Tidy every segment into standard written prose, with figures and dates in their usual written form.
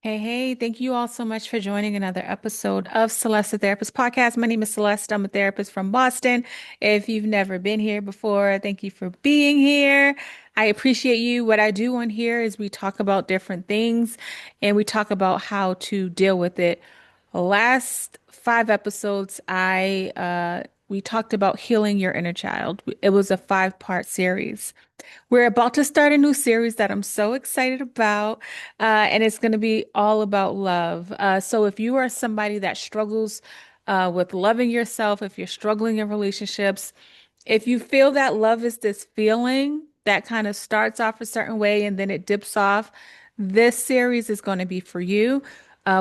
Hey, hey, thank you all so much for joining another episode of Celeste, the Therapist Podcast. My name is Celeste. I'm a therapist from Boston. If you've never been here before, thank you for being here. I appreciate you. What I do on here is we talk about different things and we talk about how to deal with it. Last five episodes, I we talked about healing your inner child. It was a five-part series. We're about to start a new series that I'm so excited about, and it's going to be all about love. So, if you are somebody that struggles with loving yourself, if you're struggling in relationships, if you feel that love is this feeling that kind of starts off a certain way and then it dips off, this series is going to be for you.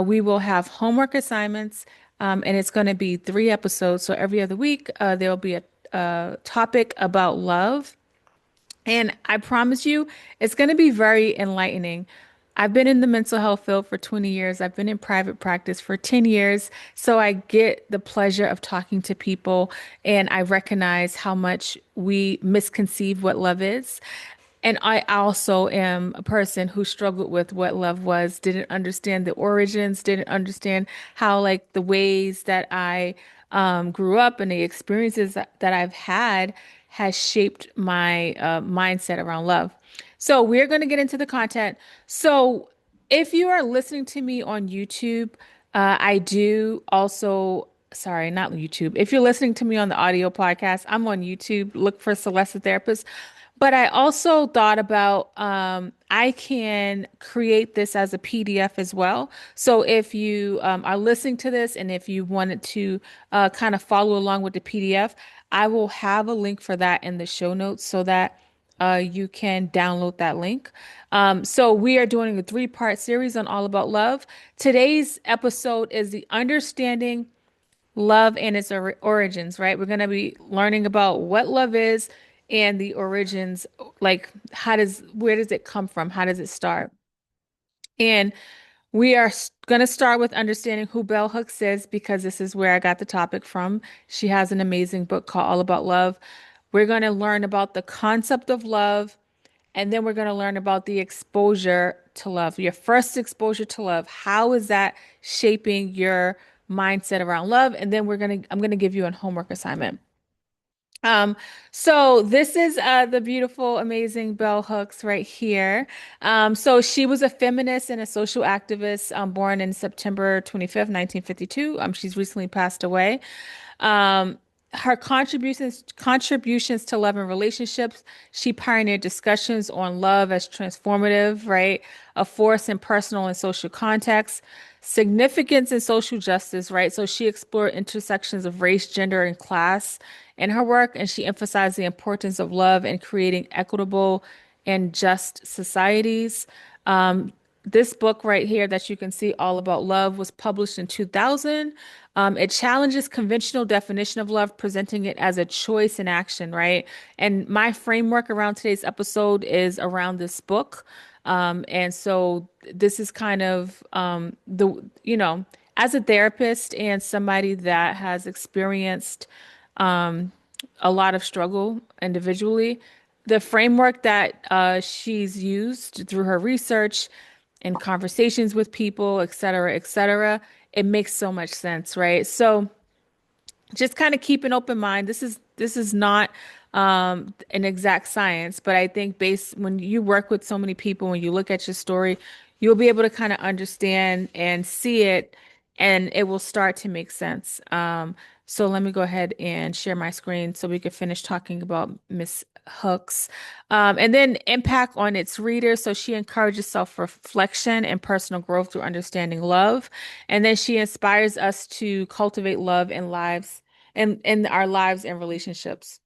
We will have homework assignments, and it's going to be three episodes. So, every other week, there will be a topic about love. And I promise you, it's going to be very enlightening. I've been in the mental health field for 20 years. I've been in private practice for 10 years. So I get the pleasure of talking to people and I recognize how much we misconceive what love is. And I also am a person who struggled with what love was, didn't understand the origins, didn't understand how, like, the ways that I grew up and the experiences that I've had has shaped my mindset around love. So, we're going to get into the content. So, if you are listening to me on YouTube, I do also, sorry, not YouTube. If you're listening to me on the audio podcast, I'm on YouTube. Look for Celeste the Therapist. But I also thought about I can create this as a PDF as well. So if you are listening to this and if you wanted to kind of follow along with the PDF, I will have a link for that in the show notes so that you can download that link. So we are doing a three-part series on All About Love. Today's episode is the understanding love and its origins, right? We're going to be learning about what love is and the origins, like where does it come from? How does it start? And we are going to start with understanding who Bell Hooks is because this is where I got the topic from. She has an amazing book called All About Love. We're going to learn about the concept of love, and then we're going to learn about the exposure to love, your first exposure to love. How is that shaping your mindset around love? And then I'm going to give you a homework assignment. Um, so this is the beautiful, amazing Bell Hooks right here. So she was a feminist and a social activist, born in September 25th, 1952. She's recently passed away. Um, Her contributions to love and relationships, she pioneered discussions on love as transformative, right? A force in personal and social contexts, significance in social justice, right? So she explored intersections of race, gender, and class in her work, and she emphasized the importance of love in creating equitable and just societies. Um, this book right here that you can see, All About Love, was published in 2000. It challenges conventional definition of love, presenting it as a choice in action, right? And my framework around today's episode is around this book. And so this is kind of as a therapist and somebody that has experienced um, a lot of struggle individually. The framework that she's used through her research and conversations with people, et cetera, it makes so much sense, right? So just kind of keep an open mind. This is not an exact science, but I think based when you work with so many people, when you look at your story, you'll be able to kind of understand and see it, and it will start to make sense. So let me go ahead and share my screen so we can finish talking about Miss Hooks. And then impact on its readers. So she encourages self-reflection and personal growth through understanding love. And then she inspires us to cultivate love in our lives and relationships.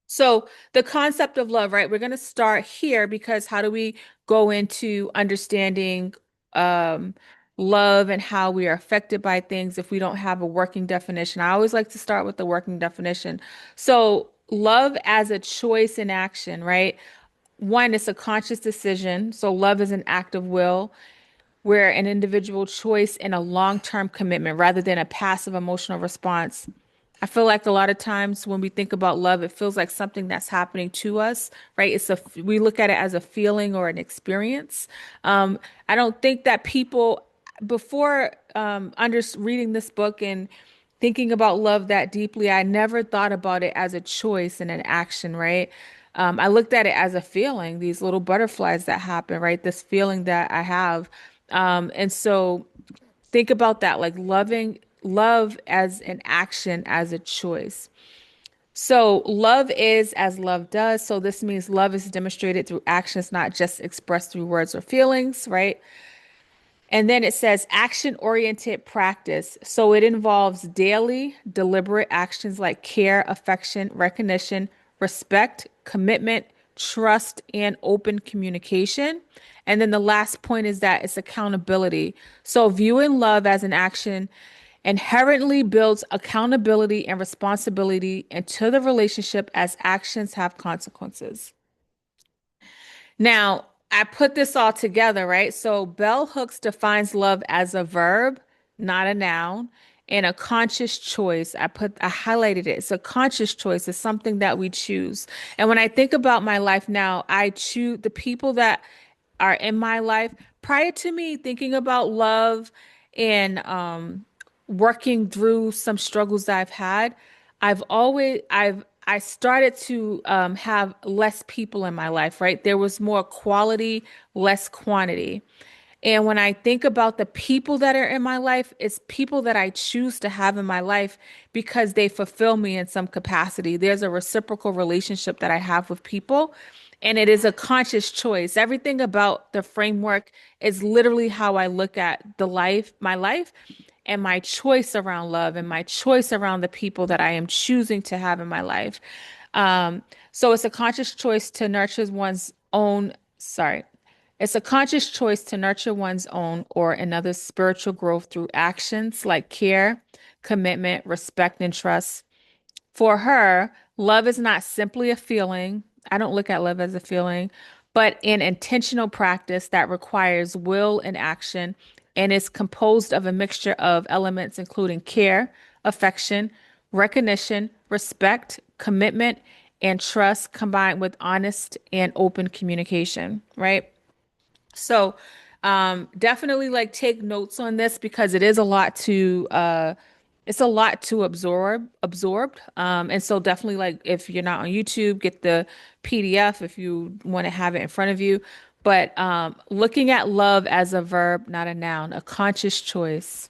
So the concept of love, right? We're going to start here because how do we go into understanding um, love and how we are affected by things if we don't have a working definition? I always like to start with the working definition. So love as a choice in action, right? One, it's a conscious decision. So love is an act of will where an individual choice in a long-term commitment rather than a passive emotional response. I feel like a lot of times when we think about love, it feels like something that's happening to us, right? We look at it as a feeling or an experience. I don't think that people, before under reading this book and thinking about love that deeply, I never thought about it as a choice and an action, right? I looked at it as a feeling, these little butterflies that happen, right? This feeling that I have. And so think about that, like loving love as an action, as a choice. So love is as love does. So this means love is demonstrated through actions, not just expressed through words or feelings, right? And then it says action oriented practice. So it involves daily, deliberate actions like care, affection, recognition, respect, commitment, trust, and open communication. And then the last point is that it's accountability. So viewing love as an action inherently builds accountability and responsibility into the relationship as actions have consequences. Now, I put this all together, right? So Bell Hooks defines love as a verb, not a noun, and a conscious choice. I highlighted it. It's a conscious choice. It's something that we choose. And when I think about my life now, I choose the people that are in my life prior to me thinking about love and working through some struggles that I've had. I started to have less people in my life, right? There was more quality, less quantity. And when I think about the people that are in my life, it's people that I choose to have in my life because they fulfill me in some capacity. There's a reciprocal relationship that I have with people, and it is a conscious choice. Everything about the framework is literally how I look at my life, and my choice around love and my choice around the people that I am choosing to have in my life. Um, so it's a conscious choice to nurture one's own, sorry, it's a conscious choice to nurture one's own or another's spiritual growth through actions like care, commitment, respect, and trust. For her, love is not simply a feeling. I don't look at love as a feeling, but an intentional practice that requires will and action and is composed of a mixture of elements including care, affection, recognition, respect, commitment, and trust combined with honest and open communication, right? So, definitely like take notes on this because it is a lot to it's a lot to absorbed. And so definitely like if you're not on YouTube, get the PDF if you want to have it in front of you. But looking at love as a verb, not a noun, a conscious choice.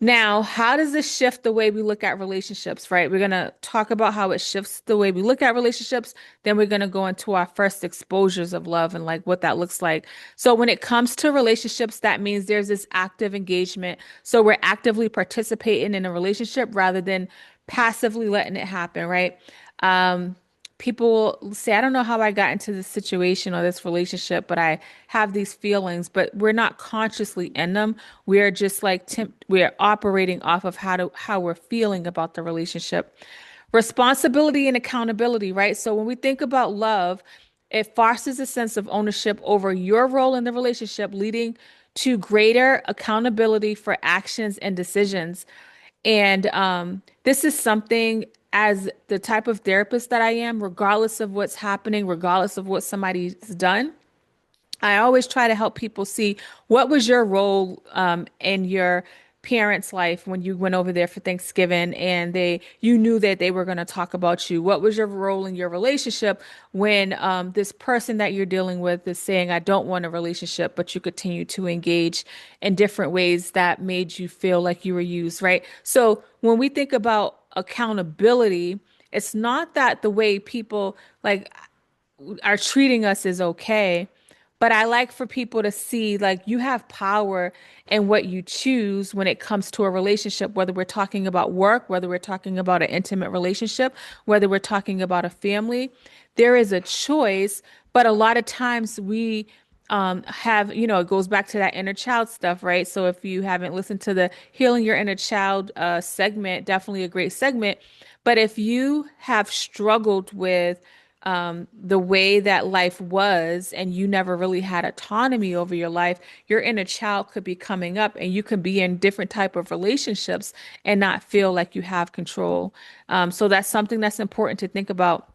Now, how does this shift the way we look at relationships, right? We're going to talk about how it shifts the way we look at relationships. Then we're going to go into our first exposures of love and like what that looks like. So, when it comes to relationships, that means there's this active engagement. So, we're actively participating in a relationship rather than passively letting it happen, right? Um, People say, I don't know how I got into this situation or this relationship, but I have these feelings, but we're not consciously in them. We're just like we're operating off of how we're feeling about the relationship. Responsibility and accountability, right? So when we think about love, it fosters a sense of ownership over your role in the relationship, leading to greater accountability for actions and decisions. And this is something as the type of therapist that I am, regardless of what's happening, regardless of what somebody's done, I always try to help people see what was your role in your parents' life when you went over there for Thanksgiving and you knew that they were going to talk about you. What was your role in your relationship when this person that you're dealing with is saying, I don't want a relationship, but you continue to engage in different ways that made you feel like you were used, right? So when we think about accountability, it's not that the way people like are treating us is okay. But I like for people to see like you have power in what you choose when it comes to a relationship, whether we're talking about work, whether we're talking about an intimate relationship, whether we're talking about a family. There is a choice, but a lot of times we have, it goes back to that inner child stuff, right? So if you haven't listened to the Healing Your Inner Child segment, definitely a great segment. But if you have struggled with the way that life was and you never really had autonomy over your life, your inner child could be coming up and you could be in different type of relationships and not feel like you have control. So that's something that's important to think about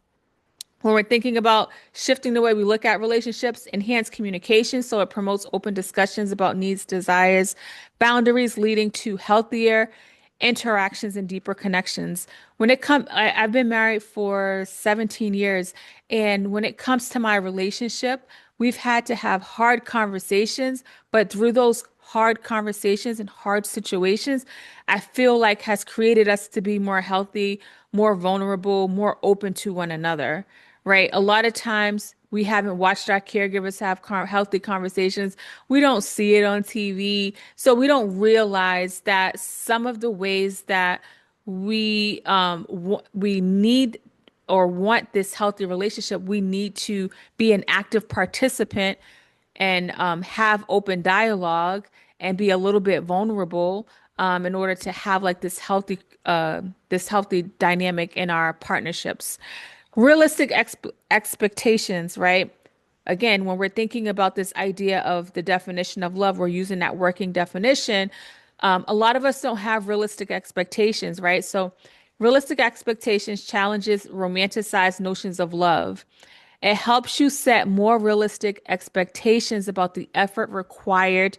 when we're thinking about shifting the way we look at relationships. Enhance communication so it promotes open discussions about needs, desires, boundaries, leading to healthier interactions and deeper connections. I've been married for 17 years, and when it comes to my relationship, we've had to have hard conversations, but through those hard conversations and hard situations, I feel like has created us to be more healthy, more vulnerable, more open to one another, right? A lot of times we haven't watched our caregivers have healthy conversations. We don't see it on TV. So we don't realize that some of the ways that we need or want this healthy relationship, we need to be an active participant and have open dialogue and be a little bit vulnerable in order to have like this healthy dynamic in our partnerships. Realistic expectations, right? Again, when we're thinking about this idea of the definition of love, we're using that working definition. A lot of us don't have realistic expectations, right? So, realistic expectations challenges romanticized notions of love. It helps you set more realistic expectations about the effort required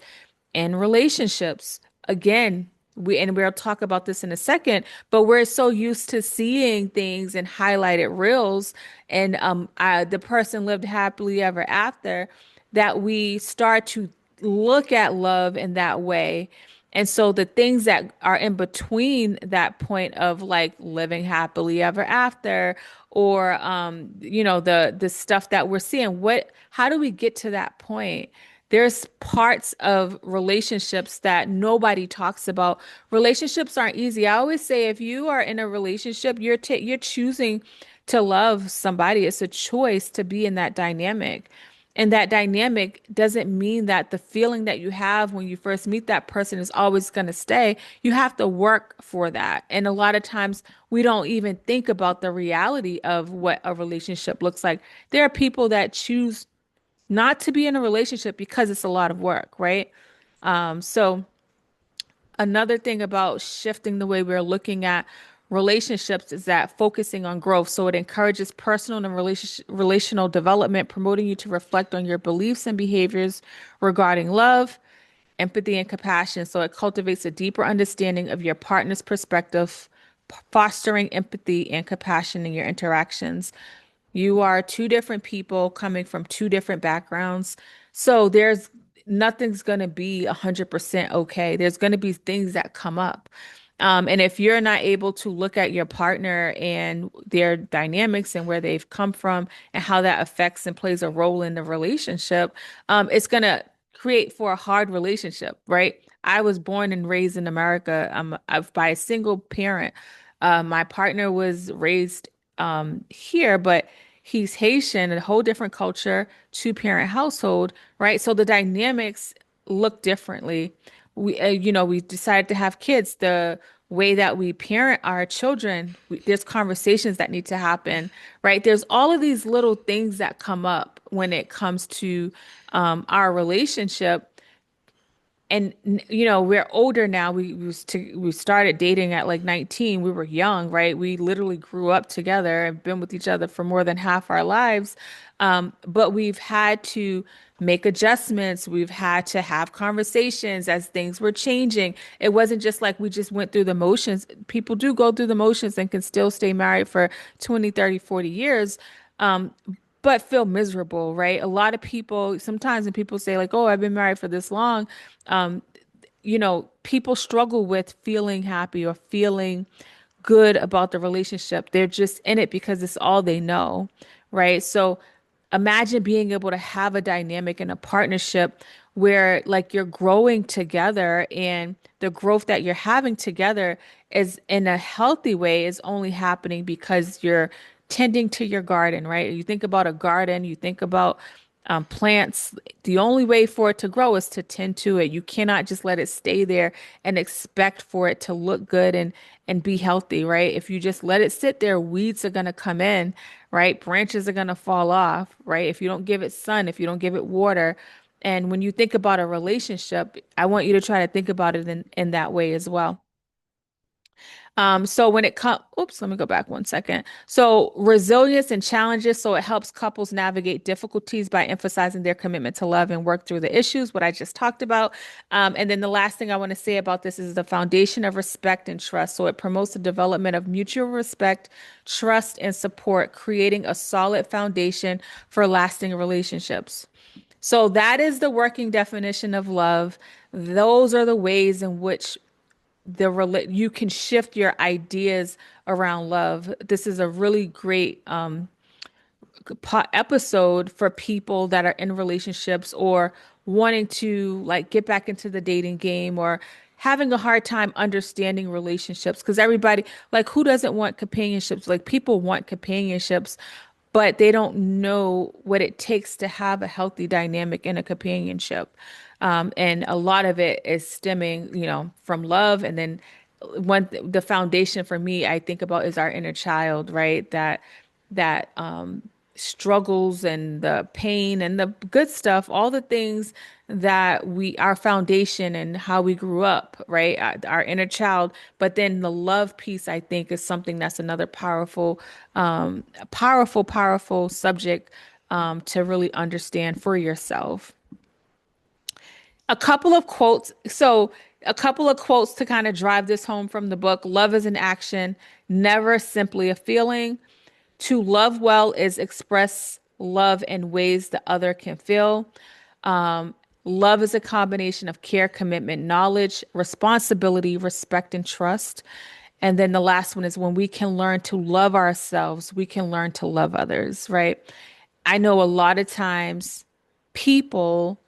in relationships. Again, we'll talk about this in a second, but we're so used to seeing things in highlighted reels and the person lived happily ever after that we start to look at love in that way. And so the things that are in between that point of like living happily ever after or the stuff that we're seeing, how do we get to that point? There's parts of relationships that nobody talks about. Relationships aren't easy. I always say if you are in a relationship, you're choosing to love somebody. It's a choice to be in that dynamic. And that dynamic doesn't mean that the feeling that you have when you first meet that person is always going to stay. You have to work for that. And a lot of times we don't even think about the reality of what a relationship looks like. There are people that choose not to be in a relationship because it's a lot of work, right? So another thing about shifting the way we're looking at relationships is that focusing on growth. So it encourages personal and relational development, promoting you to reflect on your beliefs and behaviors regarding love, empathy, and compassion. So it cultivates a deeper understanding of your partner's perspective, fostering empathy and compassion in your interactions. You are two different people coming from two different backgrounds. So there's nothing's going to be 100% okay. There's going to be things that come up. And if you're not able to look at your partner and their dynamics and where they've come from and how that affects and plays a role in the relationship, it's going to create for a hard relationship, right? I was born and raised in America. By a single parent. My partner was raised here, but he's Haitian, a whole different culture, two-parent household, right? So the dynamics look differently. We decided to have kids. The way that we parent our children, there's conversations that need to happen, right? There's all of these little things that come up when it comes to our relationship and we're older now. We started dating at like 19. We were young, right? We literally grew up together and been with each other for more than half our lives. But we've had to make adjustments. We've had to have conversations as things were changing. It wasn't just like we just went through the motions. People do go through the motions and can still stay married for 20, 30, 40 years. Um, but feel miserable, right? A lot of people, sometimes when people say like, "Oh, I've been married for this long," um, people struggle with feeling happy or feeling good about the relationship. They're just in it because it's all they know, right? So imagine being able to have a dynamic and a partnership where like you're growing together and the growth that you're having together is in a healthy way is only happening because you're tending to your garden, right? You think about a garden, you think about plants. The only way for it to grow is to tend to it. You cannot just let it stay there and expect for it to look good and be healthy, right? If you just let it sit there, weeds are going to come in, right? Branches are going to fall off, right? If you don't give it sun, if you don't give it water. And when you think about a relationship, I want you to try to think about it in that way as well. So when it comes, oops, let me go back one second. So resilience and challenges. So it helps couples navigate difficulties by emphasizing their commitment to love and work through the issues, what I just talked about. And then the last thing I want to say about this is the foundation of respect and trust. So it promotes the development of mutual respect, trust, and support, creating a solid foundation for lasting relationships. So that is the working definition of love. Those are the ways in which you can shift your ideas around love. This is a really great episode for people that are in relationships or wanting to like get back into the dating game or having a hard time understanding relationships because everybody like who doesn't want companionships? Like people want companionships, but they don't know what it takes to have a healthy dynamic in a companionship. And a lot of it is stemming, from love. And then the foundation for me, I think about is our inner child, right? That struggles and the pain and the good stuff, all the things that our foundation and how we grew up, right? Our inner child. But then the love piece, I think, is something that's another powerful subject to really understand for yourself. A couple of quotes. So, a couple of quotes to kind of drive this home from the book. Love is an action, never simply a feeling. To love well is express love in ways the other can feel. Um, Love is a combination of care, commitment, knowledge, responsibility, respect, and trust. And then the last one is when we can learn to love ourselves, we can learn to love others, right? I know a lot of times people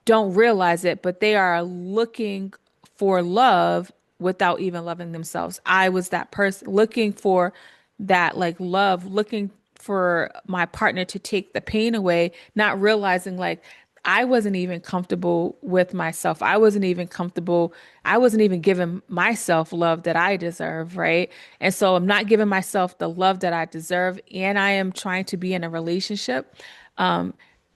don't realize it, but they are looking for love without even loving themselves. I was that person looking for that like love, looking for my partner to take the pain away, not realizing like I wasn't even comfortable with myself. I wasn't even comfortable. I wasn't even giving myself love that I deserve, right? And so I'm not giving myself the love that I deserve, and I am trying to be in a relationship. Um,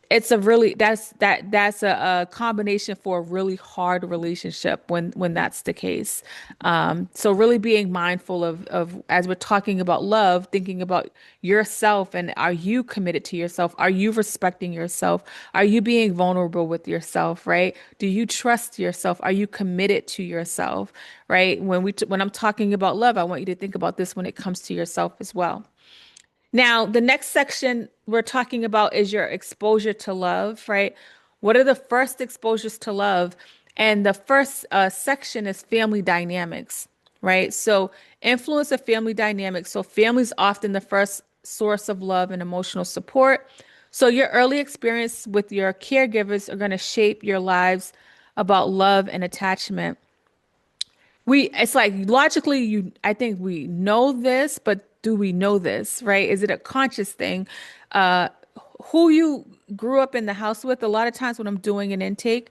it's a really that's a combination for a really hard relationship when that's the case. So really being mindful of as we're talking about love, thinking about yourself and are you committed to yourself? Are you respecting yourself? Are you being vulnerable with yourself, right? Do you trust yourself? Are you committed to yourself, right? When I'm talking about love, I want you to think about this when it comes to yourself as well. Now, the next section we're talking about is your exposure to love, right? What are the first exposures to love? And the first section is family dynamics, right? So, influence of family dynamics. So, family is often the first source of love and emotional support. So, your early experience with your caregivers are going to shape your lives about love and attachment. It's like logically I think we know this, but do we know this, right? Is it a conscious thing? uh who you grew up in the house with, a lot of times when I'm doing an intake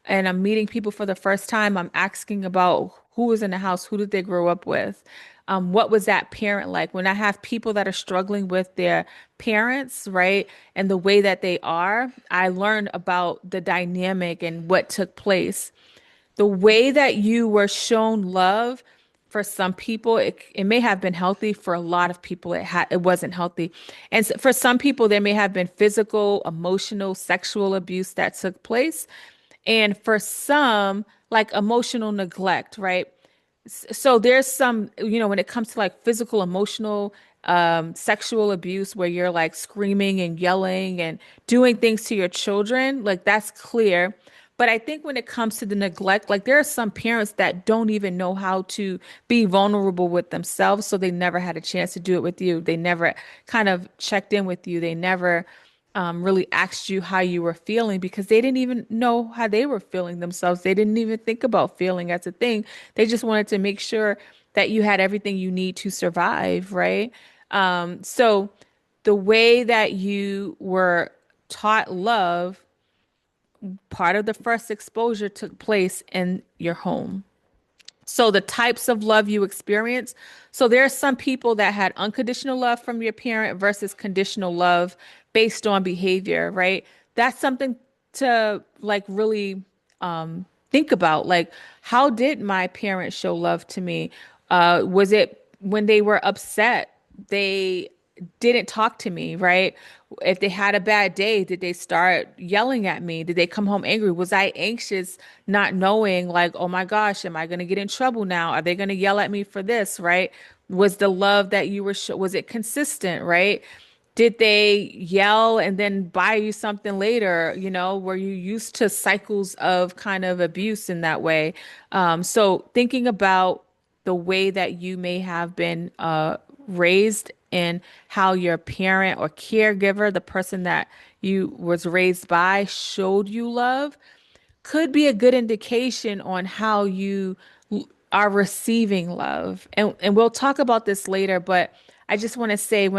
and I'm meeting people for the first time, I'm asking about who was in the house, who did they grow up with, what was that parent like. When I have people that are struggling with their parents, right, and the way that they are, I learn about the dynamic and what took place. The way that you were shown love, for some people it may have been healthy. For a lot of people it wasn't healthy. And for some people there may have been physical, emotional, sexual abuse that took place. And for some, like emotional neglect, right? So there's some, when it comes to like physical, emotional, sexual abuse where you're like screaming and yelling and doing things to your children, like that's clear. But I think when it comes to the neglect, like there are some parents that don't even know how to be vulnerable with themselves, so they never had a chance to do it with you. They never kind of checked in with you. They never really asked you how you were feeling because they didn't even know how they were feeling themselves. They didn't even think about feeling as a thing. They just wanted to make sure that you had everything you need to survive, right? So the way that you were taught love, part of the first exposure took place in your home. So the types of love you experience. So there are some people that had unconditional love from your parent versus conditional love based on behavior, right? That's something to like really think about. Like, how did my parents show love to me? Was it when they were upset? They didn't talk to me, right? If they had a bad day, did they start yelling at me? Did they come home angry? Was I anxious, not knowing, like, oh my gosh, am I going to get in trouble now? Are they going to yell at me for this, right? Was the love that you were, was it consistent, right? Did they yell and then buy you something later? You know, were you used to cycles of kind of abuse in that way? So thinking about the way that you may have been raised and how your parent or caregiver, the person that you was raised by, showed you love could be a good indication on how you are receiving love. And we'll talk about this later, but I just want to say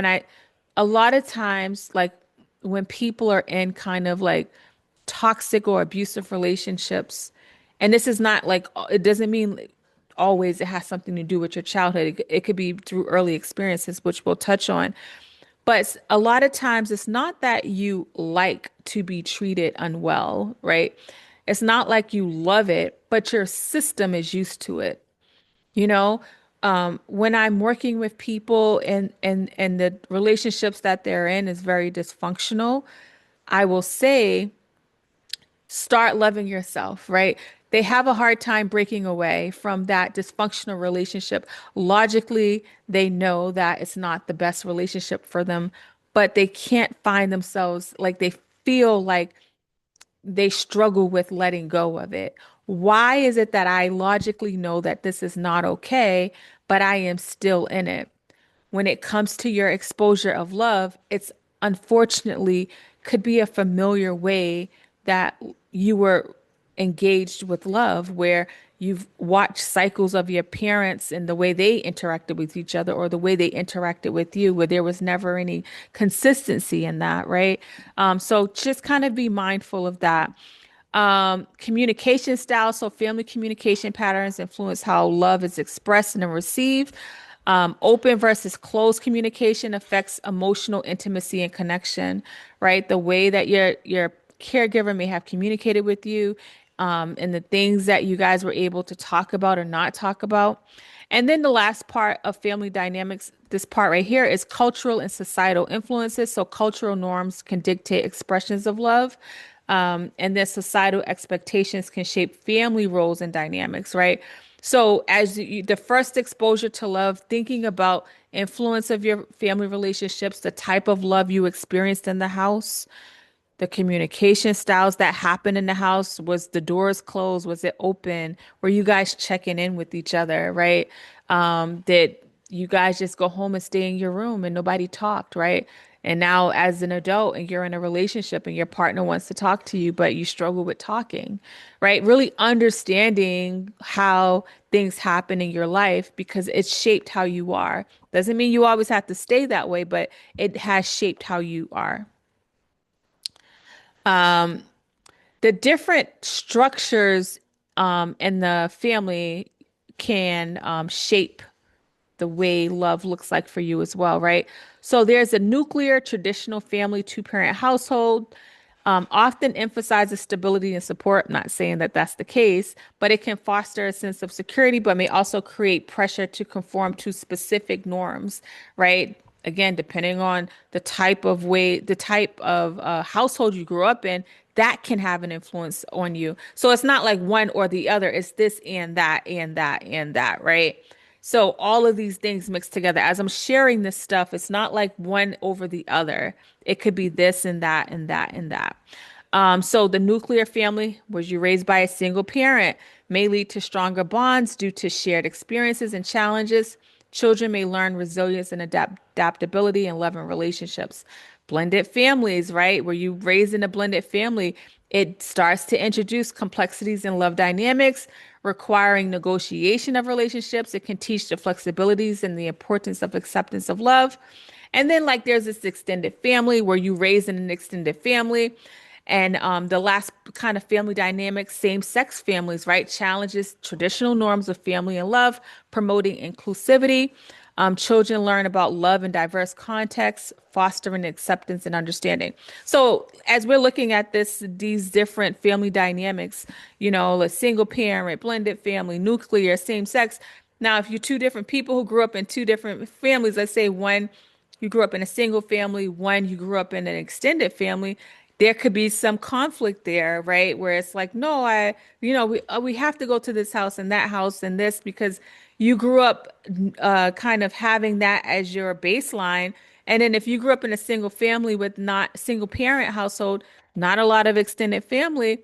a lot of times like when people are in kind of like toxic or abusive relationships, and this is not like it doesn't mean always it has something to do with your childhood. It could be through early experiences, which we'll touch on. But a lot of times it's not that you like to be treated unwell, right? It's not like you love it, but your system is used to it. You know, when I'm working with people and the relationships that they're in is very dysfunctional, I will say start loving yourself, right? They have a hard time breaking away from that dysfunctional relationship. Logically, they know that it's not the best relationship for them, but they can't find themselves like they feel like they struggle with letting go of it. Why is it that I logically know that this is not okay, but I am still in it? When it comes to your exposure of love, it's unfortunately could be a familiar way that you were engaged with love, where you've watched cycles of your parents and the way they interacted with each other or the way they interacted with you, where there was never any consistency in that, right? So just kind of be mindful of that. Communication style. So family communication patterns influence how love is expressed and received. Open versus closed communication affects emotional intimacy and connection, right? The way that your caregiver may have communicated with you, and the things that you guys were able to talk about or not talk about. And then the last part of family dynamics, this part right here is cultural and societal influences. So cultural norms can dictate expressions of love. And then societal expectations can shape family roles and dynamics, right? So the first exposure to love, thinking about influence of your family relationships, the type of love you experienced in the house, the communication styles that happened in the house. Was the doors closed? Was it open? Were you guys checking in with each other, right? Did you guys just go home and stay in your room and nobody talked, right? And now as an adult and you're in a relationship and your partner wants to talk to you, but you struggle with talking, right? Really understanding how things happen in your life because it's shaped how you are. Doesn't mean you always have to stay that way, but it has shaped how you are. The different structures in the family can shape the way love looks like for you as well, right? So there's a nuclear traditional family two-parent household, often emphasizes stability and support. I'm not saying that that's the case, but it can foster a sense of security, but may also create pressure to conform to specific norms, right? Again, depending on the type of household you grew up in, that can have an influence on you. So it's not like one or the other, it's this and that and that and that, right? So all of these things mixed together. As I'm sharing this stuff, it's not like one over the other. It could be this and that and that and that. So the nuclear family, was you raised by a single parent, may lead to stronger bonds due to shared experiences and challenges. Children may learn resilience and adaptability in love and relationships. Blended families, right? Where you raised in a blended family, it starts to introduce complexities in love dynamics, requiring negotiation of relationships. It can teach the flexibilities and the importance of acceptance of love. And then, like, there's this extended family where you raise in an extended family. And the last kind of family dynamic, same-sex families, right? Challenges traditional norms of family and love, promoting inclusivity. Children learn about love in diverse contexts, fostering acceptance and understanding. So, as we're looking at these different family dynamics, a single parent, blended family, nuclear, same sex. Now, if you're two different people who grew up in two different families, let's say one you grew up in a single family, one you grew up in an extended family, there could be some conflict there, right? Where it's like, no, we have to go to this house and that house and this because you grew up kind of having that as your baseline. And then if you grew up in a single family with not single parent household, not a lot of extended family,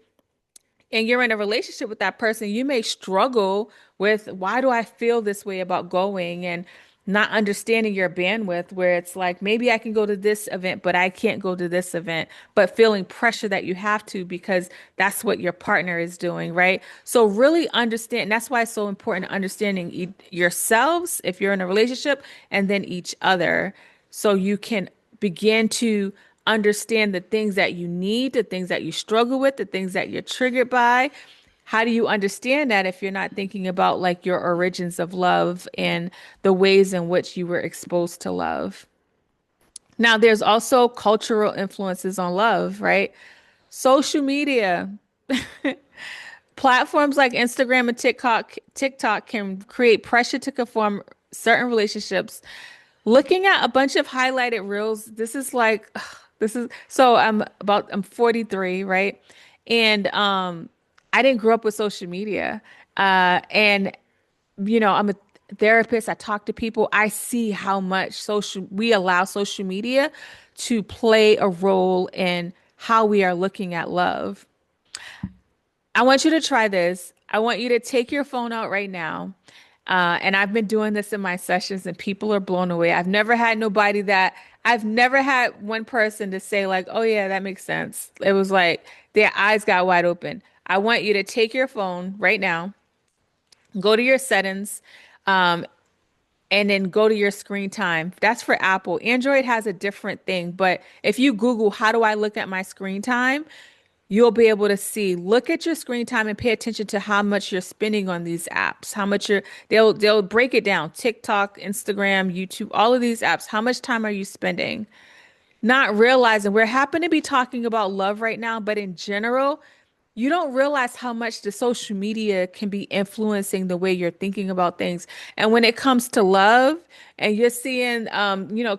and you're in a relationship with that person, you may struggle with why do I feel this way about going and not understanding your bandwidth, where it's like maybe I can go to this event, but I can't go to this event, but feeling pressure that you have to because that's what your partner is doing, right? So really understand, that's why it's so important understanding yourselves if you're in a relationship and then each other so you can begin to understand the things that you need, the things that you struggle with, the things that you're triggered by. How do you understand that if you're not thinking about like your origins of love and the ways in which you were exposed to love? Now, there's also cultural influences on love, right? Social media, platforms like Instagram and TikTok can create pressure to conform certain relationships. Looking at a bunch of highlighted reels, this is like this is so I'm 43, right? And I didn't grow up with social media. And I'm a therapist, I talk to people, I see how much social we allow social media to play a role in how we are looking at love. I want you to try this. I want you to take your phone out right now. And I've been doing this in my sessions and people are blown away. I've never had one person to say like, oh yeah, that makes sense. It was like their eyes got wide open. I want you to take your phone right now, go to your settings, um, and then go to your screen time. That's for Apple. Android has a different thing, but if you Google, how do I look at my screen time? You'll be able to see, look at your screen time and pay attention to how much you're spending on these apps, how much they'll break it down. TikTok, Instagram, YouTube, all of these apps. How much time are you spending? Not realizing we're happen to be talking about love right now, but in general, you don't realize how much the social media can be influencing the way you're thinking about things. And when it comes to love, and you're seeing,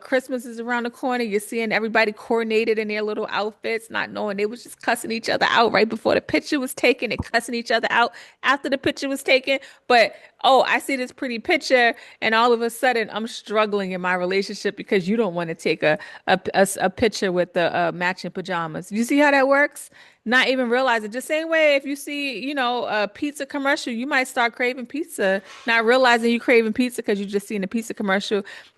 Christmas is around the corner, you're seeing everybody coordinated in their little outfits, not knowing they was just cussing each other out right before the picture was taken and cussing each other out after the picture was taken. But oh, I see this pretty picture, and all of a sudden I'm struggling in my relationship because you don't want to take a picture with the matching pajamas. You see how that works? Not even realize it. Just same way if you see, a pizza commercial, you might start craving pizza, not realizing you craving pizza because you just seen a pizza commercial.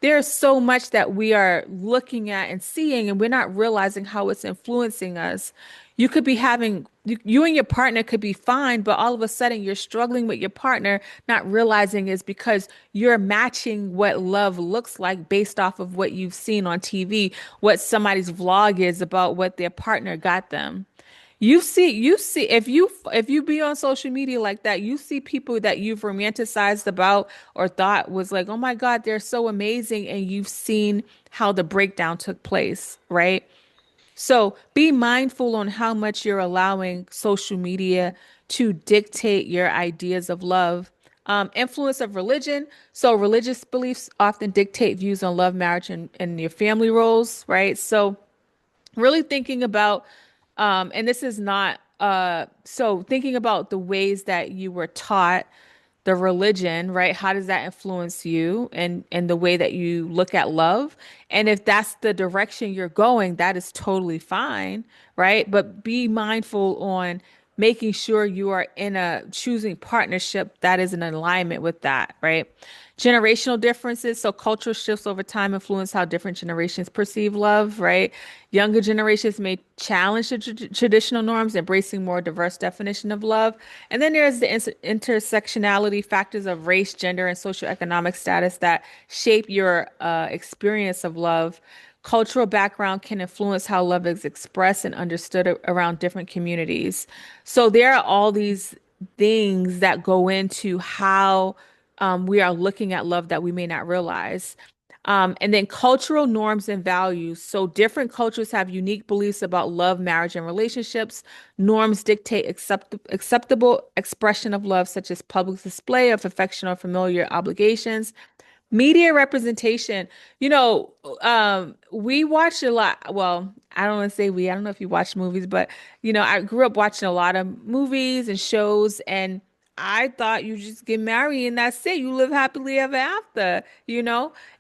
There's so much that we are looking at and seeing, and we're not realizing how it's influencing us. You could be having you and your partner could be fine, but all of a sudden you're struggling with your partner, not realizing is because you're matching what love looks like based off of what you've seen on TV, what somebody's vlog is about what their partner got them. You see, if you be on social media like that, you see people that you've romanticized about or thought was like, oh my God, they're so amazing, and you've seen how the breakdown took place, right? So be mindful on how much you're allowing social media to dictate your ideas of love. Influence of religion. So religious beliefs often dictate views on love, marriage, and your family roles, right? So really thinking about and this is not so thinking about the ways that you were taught the religion, right? How does that influence you and the way that you look at love? And if that's the direction you're going, that is totally fine, right? But be mindful on making sure you are in a choosing partnership that is in alignment with that, right? Generational differences. So cultural shifts over time influence how different generations perceive love, right? Younger generations may challenge the traditional norms, embracing more diverse definition of love. And then there's the intersectionality factors of race, gender, and socioeconomic status that shape your experience of love. cultural background can influence how love is expressed and understood around different communities. So there are all these things that go into how we are looking at love that we may not realize. And then cultural norms and values. So different cultures have unique beliefs about love, marriage, and relationships. Norms dictate acceptable expression of love, such as public display of affection or familiar obligations. Media representation, we watch a lot. Well, I don't want to say we, I don't know if you watch movies, but I grew up watching a lot of movies and shows, and I thought you just get married and that's it. You live happily ever after,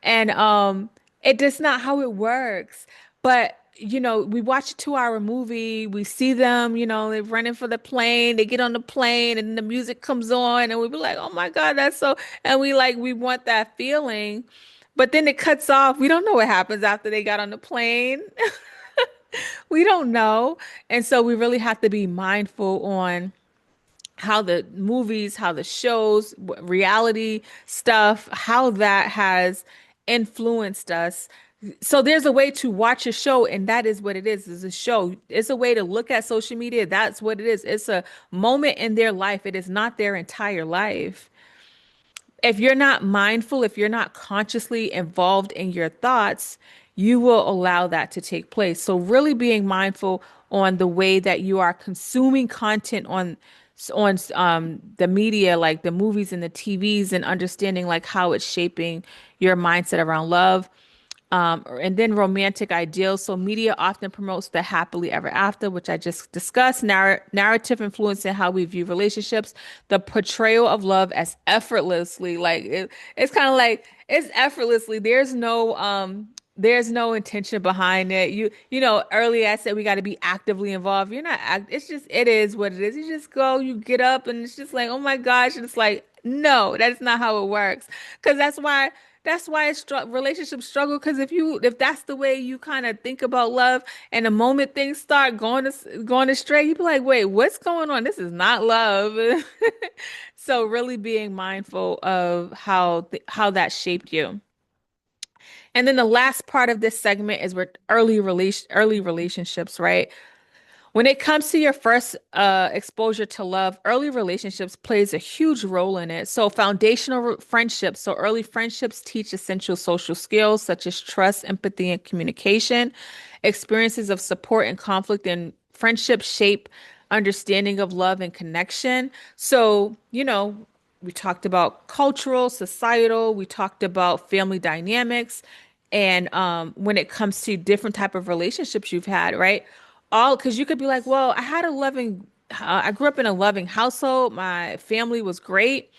And it is not how it works. But we watch a 2 hour movie, we see them, they're running for the plane, they get on the plane and the music comes on and we be like, oh my God, that's so, and we want that feeling. But then it cuts off. We don't know what happens after they got on the plane. We don't know. And so we really have to be mindful on how the movies, how the shows, reality stuff, how that has influenced us. So there's a way to watch a show, and that is what it is a show. It's a way to look at social media. That's what it is. It's a moment in their life. It is not their entire life. If you're not mindful, if you're not consciously involved in your thoughts, you will allow that to take place. So really being mindful on the way that you are consuming content on the media, like the movies and the TVs, and understanding like how it's shaping your mindset around love. And then romantic ideals. So media often promotes the happily ever after, which I just discussed. Narrative influencing how we view relationships. The portrayal of love as effortlessly, like it's kind of like it's effortlessly. There's no intention behind it. Earlier I said we got to be actively involved. You're not it's just it is what it is. You just go, you get up, and it's just like, oh my gosh, and it's like, no, that's not how it works. Because that's why relationships struggle. Because if that's the way you kind of think about love, and the moment things start going astray, you be like, wait, what's going on? This is not love. So really being mindful of how that shaped you. And then the last part of this segment is with early relationships, right? When it comes to your first exposure to love, early relationships plays a huge role in it. So friendships. So early friendships teach essential social skills such as trust, empathy, and communication. Experiences of support and conflict and friendship shape understanding of love and connection. So, we talked about cultural, societal, we talked about family dynamics, and when it comes to different type of relationships you've had, right? All because you could be like, well, I grew up in a loving household. My family was great.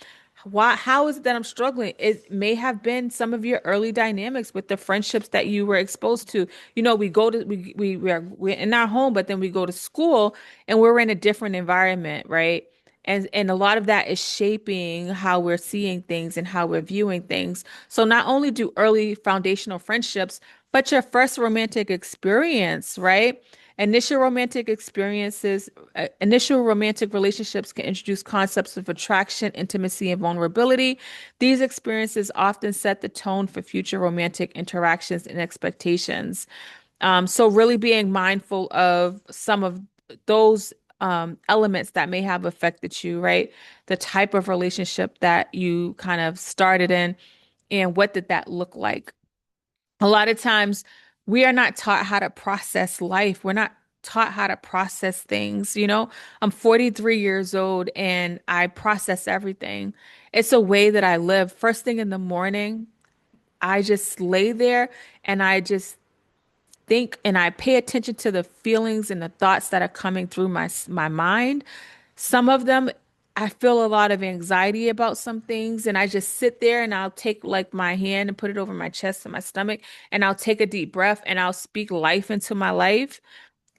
How is it that I'm struggling? It may have been some of your early dynamics with the friendships that you were exposed to. We're in our home, but then we go to school and we're in a different environment, right? And a lot of that is shaping how we're seeing things and how we're viewing things. So not only do early foundational friendships, but your first romantic experience, right? Initial romantic relationships can introduce concepts of attraction, intimacy, and vulnerability. These experiences often set the tone for future romantic interactions and expectations. So really being mindful of some of those elements that may have affected you, right? The type of relationship that you kind of started in, and what did that look like? A lot of times we are not taught how to process life. We're not taught how to process things, I'm 43 years old and I process everything. It's a way that I live. First thing in the morning, I just lay there and I just think and I pay attention to the feelings and the thoughts that are coming through my mind. Some of them, I feel a lot of anxiety about some things, and I just sit there and I'll take like my hand and put it over my chest and my stomach, and I'll take a deep breath and I'll speak life into my life.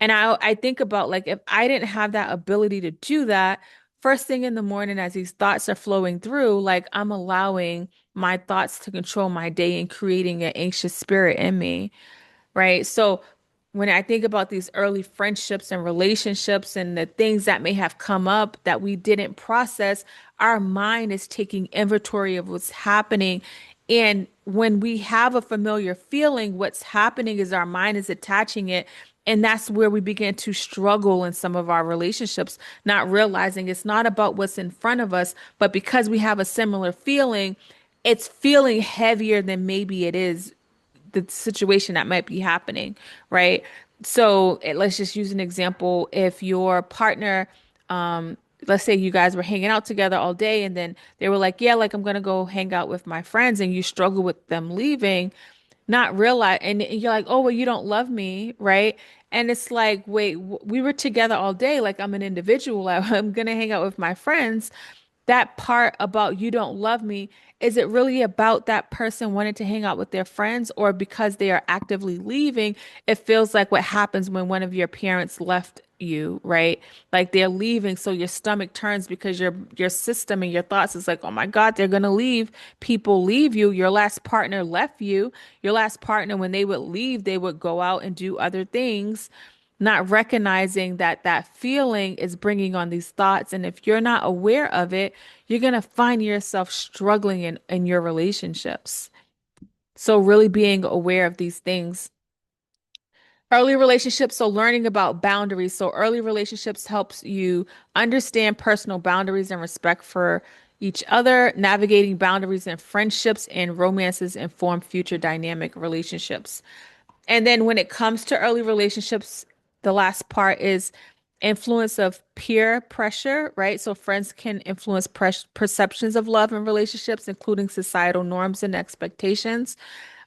And I think about like if I didn't have that ability to do that, first thing in the morning as these thoughts are flowing through, like I'm allowing my thoughts to control my day and creating an anxious spirit in me, right? So when I think about these early friendships and relationships and the things that may have come up that we didn't process, our mind is taking inventory of what's happening. And when we have a familiar feeling, what's happening is our mind is attaching it. And that's where we begin to struggle in some of our relationships, not realizing it's not about what's in front of us, but because we have a similar feeling, it's feeling heavier than maybe it is the situation that might be happening, right? So let's just use an example. If your partner, let's say you guys were hanging out together all day and then they were like, yeah, like I'm gonna go hang out with my friends, and you struggle with them leaving, not realize, and you're like, oh, well, you don't love me, right? And it's like, wait, we were together all day. Like I'm an individual. I'm gonna hang out with my friends. That part about you don't love me, is it really about that person wanting to hang out with their friends, or because they are actively leaving, it feels like what happens when one of your parents left you, right? Like they're leaving, so your stomach turns because your system and your thoughts is like, oh my God, they're gonna leave. People leave you. Your last partner left you. Your last partner, when they would leave, they would go out and do other things, not recognizing that that feeling is bringing on these thoughts. And if you're not aware of it, you're going to find yourself struggling in your relationships. So, really being aware of these things. Early relationships, so learning about boundaries. So, early relationships helps you understand personal boundaries and respect for each other. Navigating boundaries in friendships and romances inform future dynamic relationships. And then when it comes to early relationships, the last part is influence of peer pressure, right? So friends can influence perceptions of love and relationships, including societal norms and expectations.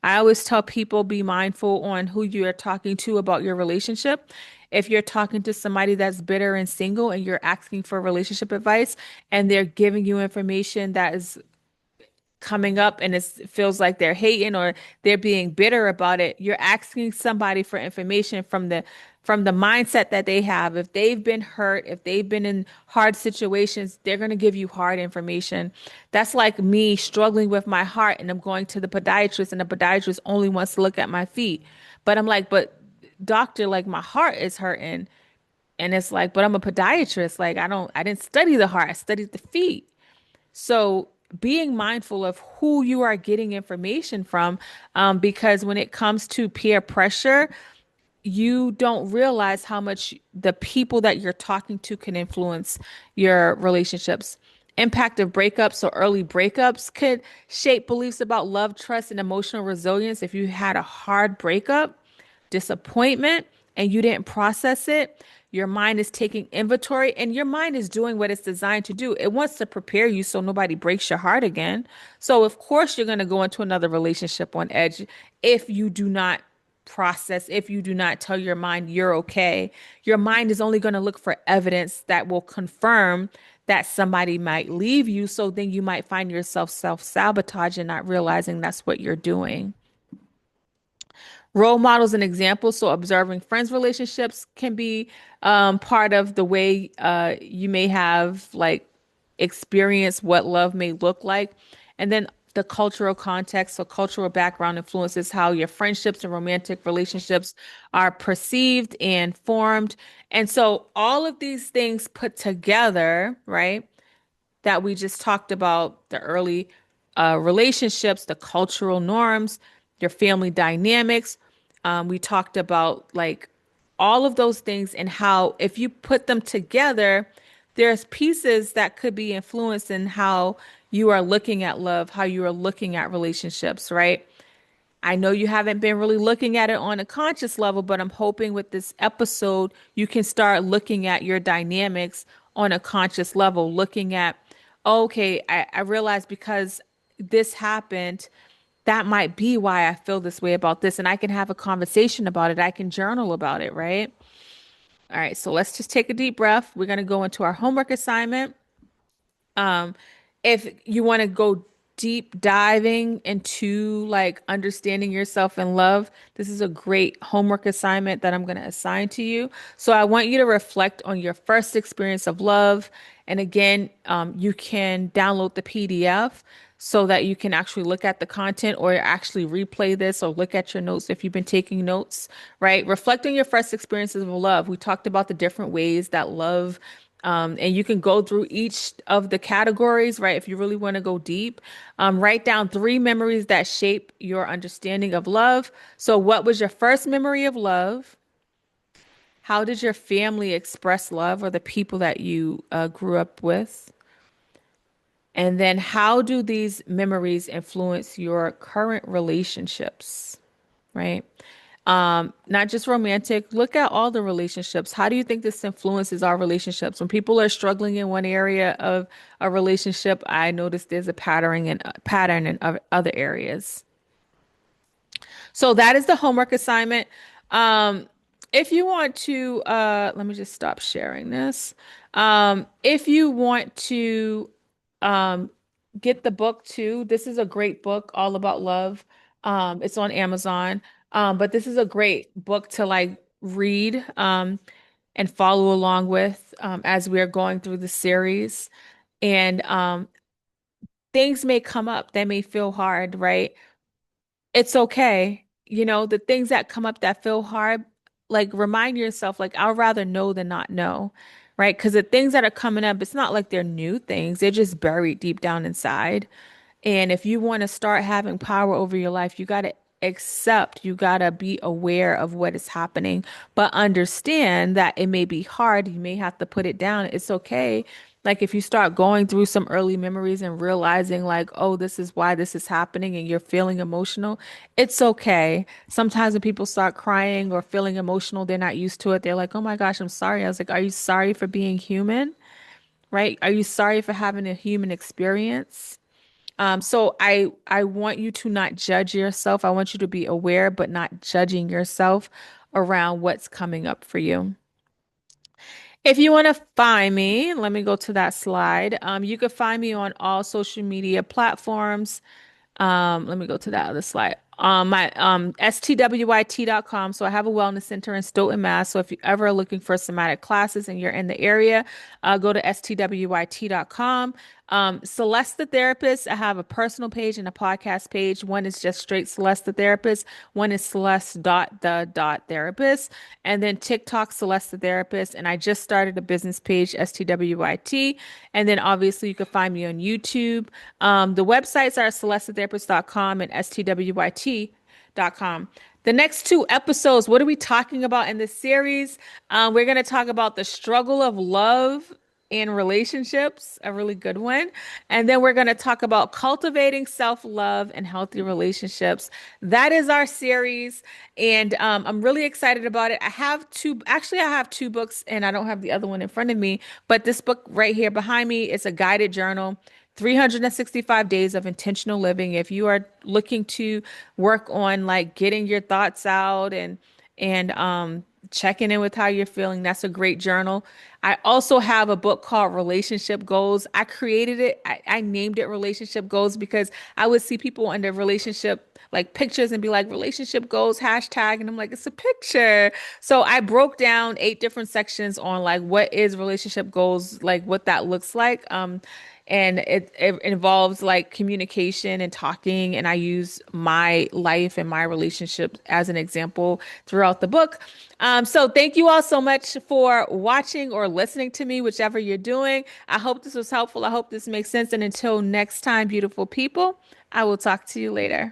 I always tell people be mindful on who you are talking to about your relationship. If you're talking to somebody that's bitter and single and you're asking for relationship advice and they're giving you information that is coming up and it feels like they're hating or they're being bitter about it, you're asking somebody for information from the mindset that they have. If they've been hurt, if they've been in hard situations, they're going to give you hard information. That's like me struggling with my heart and I'm going to the podiatrist and the podiatrist only wants to look at my feet. But I'm like, but doctor, like my heart is hurting. And it's like, but I'm a podiatrist. Like I didn't study the heart. I studied the feet. So being mindful of who you are getting information from, because when it comes to peer pressure, you don't realize how much the people that you're talking to can influence your relationships. Impact of breakups or early breakups could shape beliefs about love, trust, and emotional resilience. If you had a hard breakup, disappointment, and you didn't process it, your mind is taking inventory and your mind is doing what it's designed to do. It wants to prepare you so nobody breaks your heart again. So, of course, you're going to go into another relationship on edge if you do not process, if you do not tell your mind you're okay. Your mind is only going to look for evidence that will confirm that somebody might leave you. So then you might find yourself self-sabotage and not realizing that's what you're doing. Role models and examples. So observing friends' relationships can be part of the way you may have like experience what love may look like. And then the cultural context, so cultural background influences how your friendships and romantic relationships are perceived and formed. And so all of these things put together, right? That we just talked about, the early relationships, the cultural norms, your family dynamics. We talked about like all of those things and how if you put them together, there's pieces that could be influenced in how you are looking at love, how you are looking at relationships, right? I know you haven't been really looking at it on a conscious level, but I'm hoping with this episode, you can start looking at your dynamics on a conscious level, looking at, okay, I realize because this happened, that might be why I feel this way about this. And I can have a conversation about it. I can journal about it, right? All right, so let's just take a deep breath. We're going to go into our homework assignment. Um, if you want to go deep diving into like understanding yourself and love, this is a great homework assignment that I'm going to assign to you. So I want you to reflect on your first experience of love. And again, you can download the PDF so that you can actually look at the content or actually replay this or look at your notes if you've been taking notes, right? Reflect on your first experiences of love. We talked about the different ways that love And you can go through each of the categories, right? If you really want to go deep, write down three memories that shape your understanding of love. So, what was your first memory of love? How did your family express love or the people that you grew up with? And then, how do these memories influence your current relationships, right? Not just romantic. Look at all the relationships. How do you think this influences our relationships? When people are struggling in one area of a relationship, I notice there's a pattern in other areas. So that is the homework assignment. Um, if you want to, let me just stop sharing this. If you want to um, get the book too, this is a great book all about love. It's on Amazon. But this is a great book to like read and follow along with as we are going through the series. And things may come up that may feel hard, right? It's okay. You know, the things that come up that feel hard, like remind yourself, like, I'd rather know than not know, right? Because the things that are coming up, it's not like they're new things, they're just buried deep down inside. And if you want to start having power over your life, you got to accept, you got to be aware of what is happening, but understand that it may be hard. You may have to put it down. It's okay. Like if you start going through some early memories and realizing, like, oh, this is why this is happening, and you're feeling emotional, it's okay. Sometimes when people start crying or feeling emotional, they're not used to it. They're like, oh my gosh, I'm sorry. I was like, are you sorry for being human? Right? Are you sorry for having a human experience? So I want you to not judge yourself. I want you to be aware, but not judging yourself around what's coming up for you. If you want to find me, let me go to that slide. You can find me on all social media platforms. Let me go to that other slide. My stwyt.com. So I have a wellness center in Stoughton, Mass. So if you ever are looking for somatic classes and you're in the area, go to stwyt.com. Celeste the Therapist, I have a personal page and a podcast page. One is just straight Celeste the Therapist. One is Celeste.the.therapist. And then TikTok, Celeste the Therapist. And I just started a business page, STWYT. And then obviously you can find me on YouTube. The websites are celestetherapist.com and stwyt.com. The next two episodes, what are we talking about in this series? We're going to talk about the struggle of love in relationships, a really good one. And then we're going to talk about cultivating self-love and healthy relationships. That is our series. And I'm really excited about it. I have two books and I don't have the other one in front of me, but this book right here behind me is a guided journal. 365 days of intentional living. If you are looking to work on like getting your thoughts out and checking in with how you're feeling, that's a great journal. I also have a book called Relationship Goals. I created it. I named it Relationship Goals because I would see people under relationship like pictures and be like relationship goals hashtag, and I'm like, it's a picture. So I broke down 8 different sections on like what is relationship goals, like what that looks like. And it involves like communication and talking, and I use my life and my relationship as an example throughout the book. So thank you all so much for watching or listening to me, whichever you're doing. I hope this was helpful. I hope this makes sense. And until next time, beautiful people, I will talk to you later.